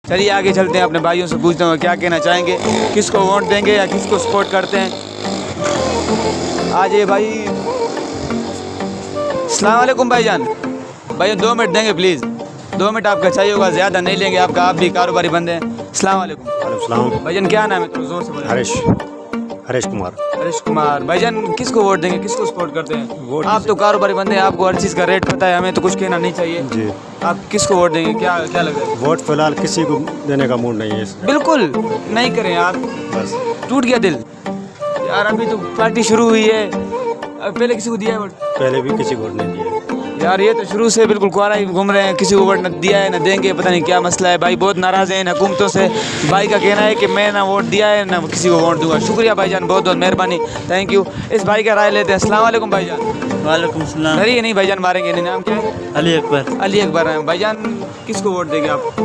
چلیے آگے چلتے ہیں, اپنے بھائیوں سے پوچھتا ہوں کیا کہنا چاہیں گے, کس کو ووٹ دیں گے یا کس کو سپورٹ کرتے ہیں. آ جائیے بھائی. السلام علیکم بھائی جان. بھائی 2 منٹ دیں گے پلیز, 2 منٹ آپ کا چاہیے ہوگا, زیادہ نہیں لیں گے آپ کا, آپ بھی کاروباری بندے ہیں. السلام علیکم. وعلیکم السلام. بھائی جان کیا نام ہے, تو زور سے بولیں. ہریش کمار. ہریش کمار. بھائی جان کس کو ووٹ دیں گے, کس کو سپورٹ کرتے ہیں؟ ووٹ آپ تو کاروباری بندے ہیں, آپ کو ہر چیز کا ریٹ پتہ ہے, ہمیں تو کچھ کہنا نہیں چاہیے. جی, آپ کس کو ووٹ دیں گے, کیا لگ رہا ہے؟ ووٹ فی الحال کسی کو دینے کا موڈ نہیں ہے. بالکل نہیں کریں یار, بس ٹوٹ گیا دل یار. ابھی تو پارٹی شروع ہوئی ہے, پہلے کسی کو دیا ہے ووٹ؟ پہلے بھی کسی کو ووٹ نہیں دیا یار یہ تو شروع سے بالکل کوارا ہی گھوم رہے ہیں, کسی کو ووٹ نہ دیا ہے نہ دیں گے, پتہ نہیں کیا مسئلہ ہے. بھائی بہت ناراض ہیں ان حکومتوں سے. بھائی کا کہنا ہے کہ میں نہ ووٹ دیا ہے نہ کسی کو ووٹ دوں گا. شکریہ بھائی جان, بہت بہت مہربانی, تھینک یو. اس بھائی کا رائے لیتے ہیں. السلام علیکم بھائی جان. وعلیکم السلام. نہیں بھائی جان ماریں گے نہیں. نام کیا ہے؟ علی اکبر. علی اکبر ہیں. بھائی جان کس کو ووٹ دیں گے آپ؟